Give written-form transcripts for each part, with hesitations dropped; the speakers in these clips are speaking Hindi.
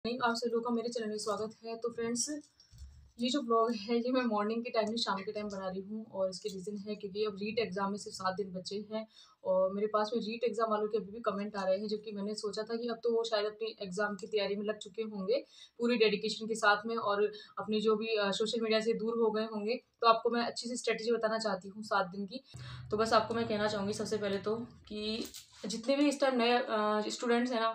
नहीं, आप सभी लोगों का मेरे चैनल में स्वागत है। तो फ्रेंड्स, ये जो ब्लॉग है ये मैं मॉर्निंग के टाइम नहीं शाम के टाइम बना रही हूँ और इसके रीज़न है क्योंकि अब रीट एग्ज़ाम में सिर्फ 7 दिन बचे हैं और मेरे पास में रीट एग्ज़ाम वालों के अभी भी कमेंट आ रहे हैं, जबकि मैंने सोचा था कि अब तो वो शायद अपनी एग्ज़ाम की तैयारी में लग चुके होंगे पूरी डेडिकेशन के साथ में और अपनी जो भी सोशल मीडिया से दूर हो गए होंगे। तो आपको मैं अच्छी सी स्ट्रेटेजी बताना चाहती हूँ 7 दिन की। तो बस आपको मैं कहना चाहूँगी सबसे पहले तो कि जितने भी इस टाइम नए स्टूडेंट्स हैं ना,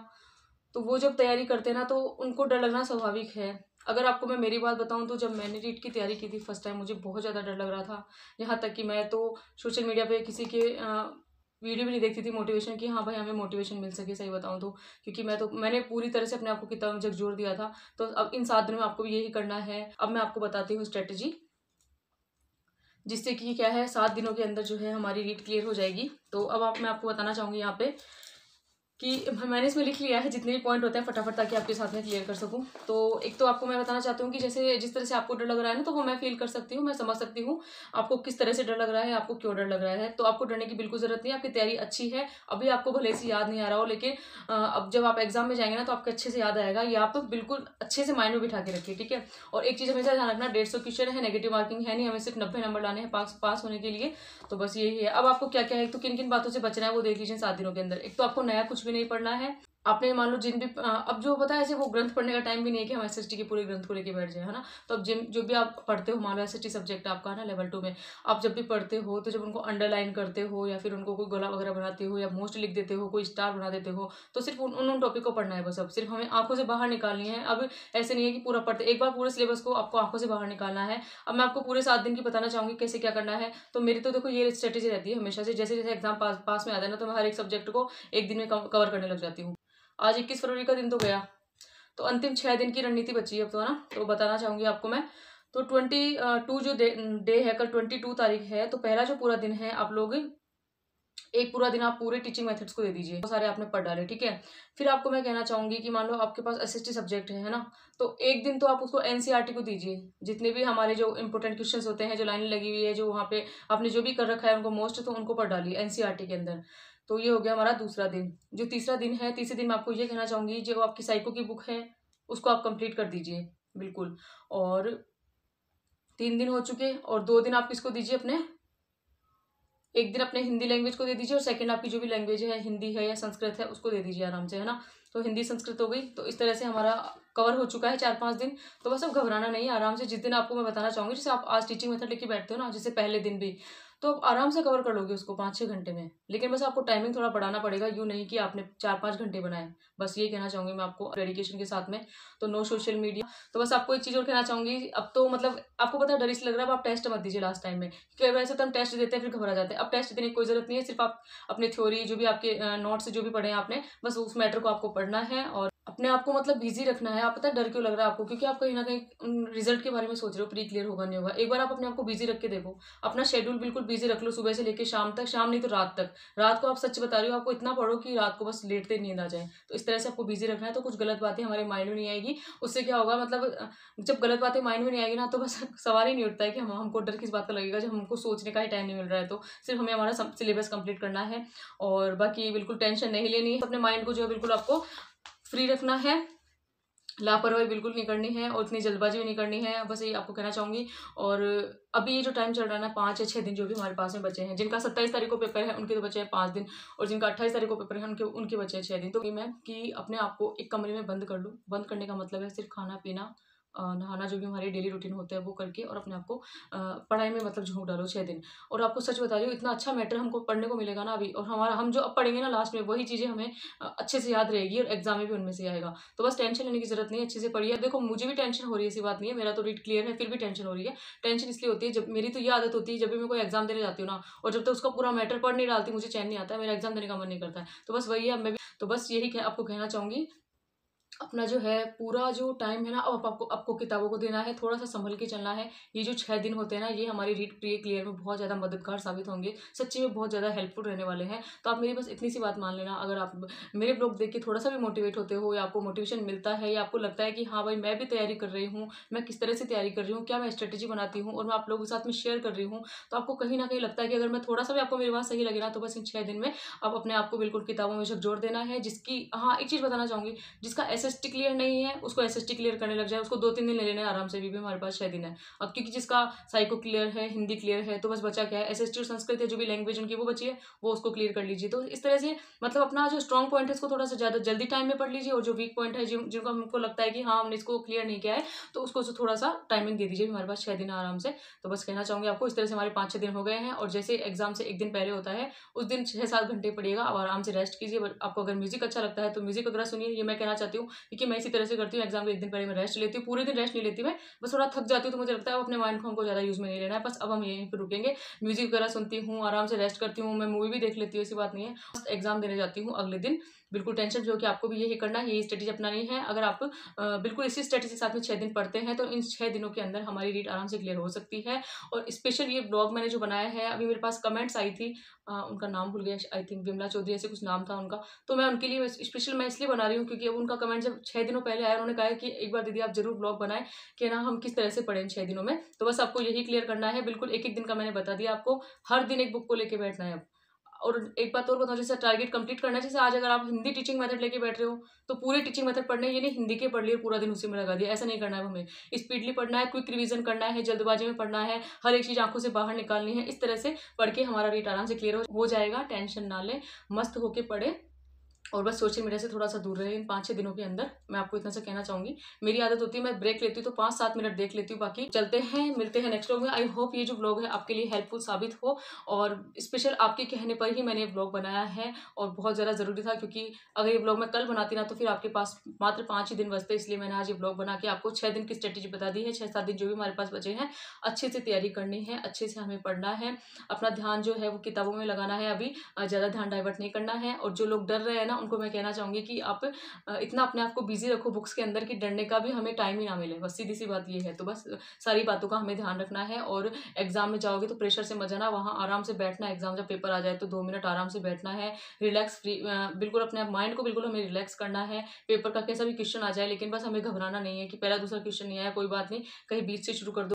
तो वो जब तैयारी करते हैं ना तो उनको डर लगना स्वाभाविक है। अगर आपको मैं मेरी बात बताऊँ तो जब मैंने नीट की तैयारी की थी फर्स्ट टाइम मुझे बहुत ज़्यादा डर लग रहा था। यहाँ तक कि मैं तो सोशल मीडिया पे किसी के वीडियो भी नहीं देखती थी मोटिवेशन की, हाँ भाई हमें मोटिवेशन मिल सके, सही बताऊँ तो। क्योंकि मैंने पूरी तरह से अपने आप को किताब में झकझोर दिया था। तो अब इन 7 दिनों में आपको भी यही करना है। अब मैं आपको बताती हूँ स्ट्रेटेजी, जिससे कि क्या है 7 दिनों के अंदर जो है हमारी रीट क्लियर हो जाएगी। तो अब मैं आपको बताना चाहूँगी यहाँ पे कि मैंने इसमें लिख लिया है जितने भी पॉइंट होते हैं फटाफट, ताकि आपके साथ में क्लियर कर सकूं। तो एक तो आपको मैं बताना चाहती हूँ कि जैसे जिस तरह से आपको डर लग रहा है ना, तो वो मैं फील कर सकती हूँ, मैं समझ सकती हूँ आपको किस तरह से डर लग रहा है, आपको क्यों डर लग रहा है। तो आपको डरने की बिल्कुल जरूरत नहीं है, आपकी तैयारी अच्छी है। अभी आपको भले से याद नहीं आ रहा हो, लेकिन अब जब आप एग्जाम में जाएंगे ना तो आपको अच्छे से याद आएगा। ये आप बिल्कुल अच्छे से माइंड में बिठा के रखिए, ठीक है। और एक चीज़ हमेशा ध्यान रखना, 150 क्वेश्चन है, नेगेटिव मार्किंग है नहीं, हमें सिर्फ 90 नंबर लाने हैं पास होने के लिए। तो बस यही है। अब आपको क्या क्या है, तो किन किन बातों से बचना है वो देख लीजिए 7 दिनों के अंदर। एक तो आपको नया कुछ भी नहीं पढ़ना है। आपने मान लो जिन भी अब जो पता है ऐसे वो ग्रंथ पढ़ने का टाइम भी नहीं है कि हम एसएसटी के पूरे ग्रंथ को लेके बैठ जाए, है ना। तो अब जिन जो भी आप पढ़ते हो, मान लो एसएसटी सब्जेक्ट आपका है ना लेवल 2 में, आप जब भी पढ़ते हो तो जब उनको अंडरलाइन करते हो या फिर उनको कोई गोला वगैरह बनाते हो या मोस्ट लिख देते हो, कोई स्टार बना देते हो, तो सिर्फ उन टॉपिक को पढ़ना है बस। अब सिर्फ हमें आंखों से बाहर निकालनी है। अब ऐसे नहीं है कि पूरा पढ़ते, एक बार पूरे सिलेबस को आपको आंखों से बाहर निकालना है। अब मैं आपको पूरे 7 दिन की बताना चाहूंगी कैसे क्या करना है। तो मेरी तो देखो ये स्ट्रेटेजी रहती है हमेशा से, जैसे जैसे एग्जाम पास में आता है ना, तो मैं हर एक सब्जेक्ट को एक दिन में कवर करने लग जाती हूँ। आज 21 फरवरी का दिन तो गया, तो अंतिम 6 दिन की रणनीति बची है अब तो, है ना। तो बताना चाहूंगी आपको मैं। तो 22 जो डे है, कल 22 तारीख है, तो पहला जो पूरा दिन है आप लोग एक पूरा दिन आप पूरे टीचिंग मेथड्स को दे दीजिए, तो सारे आपने पढ़ डाले, ठीक है। फिर आपको मैं कहना चाहूंगी कि मान लो आपके पास एसएसटी सब्जेक्ट है ना, तो एक दिन तो आप उसको एनसीईआरटी को दीजिए। जितने भी हमारे जो इंपोर्टेंट क्वेश्चंस होते हैं, जो लाइन लगी हुई है, जो वहाँ पे आपने जो भी कर रखा है उनको मोस्ट, तो उनको पढ़ डालिए एनसीईआरटी के अंदर। तो ये हो गया हमारा दूसरा दिन। जो तीसरा दिन है, तीसरे दिन मैं आपको ये कहना चाहूंगी, जो आपकी साइको की बुक है उसको आप कंप्लीट कर दीजिए बिल्कुल। और 3 दिन हो चुके, और 2 दिन आप किसको दीजिए अपने, एक दिन अपने हिंदी लैंग्वेज को दे दीजिए और सेकंड आपकी जो भी लैंग्वेज है, हिंदी है या संस्कृत है, उसको दे दीजिए आराम से, है ना। तो हिंदी संस्कृत हो गई। तो इस तरह से हमारा कवर हो चुका है 4-5 दिन। तो बस अब घबराना नहीं है, आराम से जिस दिन आपको मैं बताना चाहूंगी, जैसे आप आज टीचिंग मेथड लेके बैठते हो ना, जैसे पहले दिन भी, तो आप आराम से कवर कर लोगे उसको 5-6 घंटे में। लेकिन बस आपको टाइमिंग थोड़ा बढ़ाना पड़ेगा, यूँ नहीं कि आपने 4-5 घंटे बनाए। बस ये कहना चाहूंगी मैं आपको डेडिकेशन के साथ में। तो नो सोशल मीडिया। तो बस आपको एक चीज और कहना चाहूंगी, अब तो मतलब आपको पता है डर इसलिए लग रहा है, अब आप टेस्ट मत दीजिए लास्ट टाइम में, क्योंकि वैसे तो हम टेस्ट देते हैं फिर घबरा जाते हैं। अब टेस्ट देने की कोई जरूरत नहीं है, सिर्फ आप अपने थ्योरी जो भी आपके नोट्स जो भी पढ़े हैं आपने, बस उस मैटर को आपको पढ़ना है और अपने आप को मतलब बिजी रखना है। आप पता है डर क्यों लग रहा है आपको, क्योंकि आप कहीं ना कहीं रिजल्ट के बारे में सोच रहे हो, प्री क्लियर होगा नहीं होगा। एक बार आप अपने आप को बिजी रख के देखो, अपना शेड्यूल बिल्कुल बिजी रख लो, सुबह से लेकर शाम तक, शाम नहीं तो रात तक। रात को आप सच बता रही हो, आपको इतना पढ़ो कि रात को बस लेटते नींद आ जाए। तो इस तरह से आपको बिजी रखना है, तो कुछ गलत बातें हमारे माइंड में नहीं आएगी। उससे क्या होगा, मतलब जब गलत बातें माइंड में नहीं आएगी ना, तो बस सवाल ही नहीं उठता है कि हमको डर किस बात का लगेगा, जब हमको सोचने का ही टाइम नहीं मिल रहा है। तो सिर्फ हमें हमारा सिलेबस कंप्लीट करना है और बाकी बिल्कुल टेंशन नहीं लेनी है। अपने माइंड को जो है बिल्कुल आपको फ्री रखना है, लापरवाही बिल्कुल नहीं करनी है और इतनी जल्दबाजी भी नहीं करनी है, बस ये आपको कहना चाहूंगी। और अभी ये जो टाइम चल रहा है ना, 5 या 6 दिन जो भी हमारे पास में बचे हैं, जिनका 27 तारीख को पेपर है उनके तो बचे हैं 5 दिन, और जिनका 28 तारीख को पेपर है उनके उनके बचे हैं 6 दिन। तो मैं कि अपने आप को एक कमरे में बंद कर लूँ। बंद करने का मतलब है सिर्फ खाना पीना, नहाना, जो भी हमारे डेली रूटीन होते हैं वो करके, और अपने आप को पढ़ाई में मतलब झोंक डालो 6 दिन। और आपको सच बता रही हूँ, इतना अच्छा मैटर हमको पढ़ने को मिलेगा ना अभी, और हम जो अब पढ़ेंगे ना लास्ट में, वही चीज़ें हमें अच्छे से याद रहेगी और एग्जाम में भी उनमें से आएगा। तो बस टेंशन लेने की जरूरत नहीं है, अच्छे से पढ़िए। देखो मुझे भी टेंशन हो रही है, ऐसी बात नहीं है, मेरा तो रीड क्लियर है, फिर भी टेंशन हो रही है। टेंशन इसलिए होती है, जब मेरी तो ये आदत होती है, जब भी मैं कोई एग्जाम देने जाती हूँ ना, और जब तक उसका पूरा मैटर पढ़ नहीं डालती मुझे चैन नहीं आता है, मेरा एग्जाम देने का मन नहीं करता है। तो बस वही है, मैं भी तो बस यही आपको कहना चाहूंगी, अपना जो है पूरा जो टाइम है ना, अब आपको किताबों को देना है, थोड़ा सा संभल के चलना है। ये जो 6 दिन होते हैं ना, ये हमारी रीड प्री क्लियर में बहुत ज़्यादा मददगार साबित होंगे, सच्ची में बहुत ज़्यादा हेल्पफुल रहने वाले हैं। तो आप मेरी बस इतनी सी बात मान लेना। अगर आप मेरे ब्लॉग देख के थोड़ा सा भी मोटिवेट होते हो, या आपको मोटिवेशन मिलता है, या आपको लगता है कि हाँ भाई मैं भी तैयारी कर रही हूँ, मैं किस तरह से तैयारी कर रही हूँ, क्या मैं स्ट्रेटेजी बनाती हूँ और मैं आप लोगों के साथ में शेयर कर रही हूँ, तो आपको कहीं ना कहीं लगता है कि अगर मैं थोड़ा सा भी आपको मेरी बात सही लगे ना, तो बस इन 6 दिन में आप अपने आप को बिल्कुल किताबों में झकझोर देना है। जिसकी हाँ एक चीज़ बताना चाहूँगी, जिसका एस एसएसटी क्लियर नहीं है उसको एसएसटी क्लियर करने लग जाए, उसको 2-3 दिन ले लेने आराम से, भी हमारे पास 6 दिन है। अब क्योंकि जिसका साइको क्लियर है, हिंदी क्लियर है, तो बस बचा क्या है, एसएसटी और संस्कृत है, जो भी लैंग्वेज उनकी वो बची है वो उसको क्लियर कर लीजिए। तो इस तरह से मतलब अपना जो स्ट्रॉन्ग पॉइंट है इसको थोड़ा सा ज़्यादा जल्दी टाइम में पढ़ लीजिए, और जो वीक पॉइंट है जिनको हमको लगता है कि हाँ हमने इसको क्लियर नहीं किया है, तो उसको थोड़ा सा टाइमिंग दे दीजिए, हमारे पास 6 दिन आराम से। तो बस कहना चाहूँगी आपको, इस तरह से हमारे 5-6 दिन हो गए हैं, और जैसे एग्जाम से एक दिन पहले होता है उस दिन 6-7 घंटे पढ़िएगा और आराम से रेस्ट कीजिए। आपको अगर म्यूजिक अच्छा लगता है तो म्यूजिक वगैरह सुनिए, ये मैं कहना चाहती हूँ, क्योंकि मैं इसी तरह से करती हूँ। एग्जाम के एक दिन पहले मैं रेस्ट लेती हूँ, पूरे दिन रेस्ट नहीं लेती मैं, बस थोड़ा थक जाती हूँ, तो मुझे लगता है अपने माइंड को हमको ज़्यादा यूज़ में नहीं लेना है, बस अब हम यहीं पर रुकेंगे। म्यूजिक वगैरह सुनती हूँ, आराम से रेस्ट करती हूँ, मैं मूवी भी देख लेती हूँ, ऐसी बात नहीं है। बस एग्जाम देने जाती हूँ अगले दिन, बिल्कुल टेंशन फ्री होकर। आपको भी यही करना है, यही स्ट्रेटेजी अपनानी है। अगर आप बिल्कुल इसी स्ट्रेटेजी के साथ में 6 दिन पढ़ते हैं तो इन 6 दिनों के अंदर हमारी रीड आराम से क्लियर हो सकती है। और स्पेशल ये ब्लॉग मैंने जो बनाया है, अभी मेरे पास कमेंट्स आई थी, उनका नाम भूल गया, आई थिंक विमला चौधरी ऐसे कुछ नाम था उनका, तो मैं उनके लिए स्पेशल मैं इसलिए बना रही हूँ क्योंकि अब उनका कमेंट जब 6 दिनों पहले आया, उन्होंने कहा है कि एक बार दीदी आप जरूर ब्लॉग बनाएं कि ना हम किस तरह से पढ़ें 6 दिनों में। तो बस आपको यही क्लियर करना है, बिल्कुल एक एक दिन का मैंने बता दिया आपको, हर दिन एक बुक को लेके बैठना है अब। और एक बात और बताऊँ, जैसे टारगेट कंप्लीट करना है, जैसे आज अगर आप हिंदी टीचिंग मेथड लेके बैठ रहे हो तो पूरे टीचिंग मेथड पढ़ने, ये नहीं हिंदी के पढ़ लिए पूरा दिन उसी में लगा दिया, ऐसा नहीं करना है हमें। स्पीडली पढ़ना है, क्विक रिवीजन करना है, जल्दबाजी में पढ़ना है, हर एक चीज आंखों से बाहर निकालनी है। इस तरह से पढ़ के हमारा रीड आराम से क्लियर हो जाएगा। टेंशन ना लें, मस्त होके पढ़े, और बस सोशल मीडिया से थोड़ा सा दूर रहे इन 5-6 दिनों के अंदर। मैं आपको इतना सा कहना चाहूंगी। मेरी आदत होती है मैं ब्रेक लेती हूँ तो 5-7 मिनट देख लेती हूँ, बाकी चलते हैं, मिलते हैं नेक्स्ट व्लॉग में। आई होप ये जो व्लॉग है आपके लिए हेल्पफुल साबित हो, और स्पेशल आपके कहने पर ही मैंने ये व्लॉग बनाया है, और बहुत ज़्यादा ज़रूरी था, क्योंकि अगर ये व्लॉग मैं कल बनाती ना तो फिर आपके पास मात्र 5 ही दिन बचते, इसलिए मैंने आज ये व्लॉग बना के आपको 6 दिन की स्ट्रेटेजी बता दी है। 6-7 दिन जो भी हमारे पास बचे हैं, अच्छे से तैयारी करनी है, अच्छे से हमें पढ़ना है, अपना ध्यान जो है वो किताबों में लगाना है, अभी ज़्यादा ध्यान डाइवर्ट नहीं करना है। और जो लोग डर रहे हैं ना, उनको मैं कहना चाहूँगी कि आप इतना अपने आप को बिजी रखो बुक्स के अंदर कि डरने का भी हमें टाइम ही ना मिले, बस सीधी सी बात ये है। तो बस सारी बातों का हमें ध्यान रखना है, और एग्जाम में जाओगे तो प्रेशर से मत जाना, वहाँ आराम से बैठना है। एग्जाम जब पेपर आ जाए तो 2 मिनट आराम से बैठना है, रिलैक्स फ्री, बिल्कुल अपने माइंड को बिल्कुल हमें रिलैक्स करना है। पेपर का कैसा भी क्वेश्चन आ जाए, लेकिन बस हमें घबराना नहीं है कि पहला दूसरा क्वेश्चन नहीं आया, कोई बात नहीं, कहीं बीच से शुरू कर दो।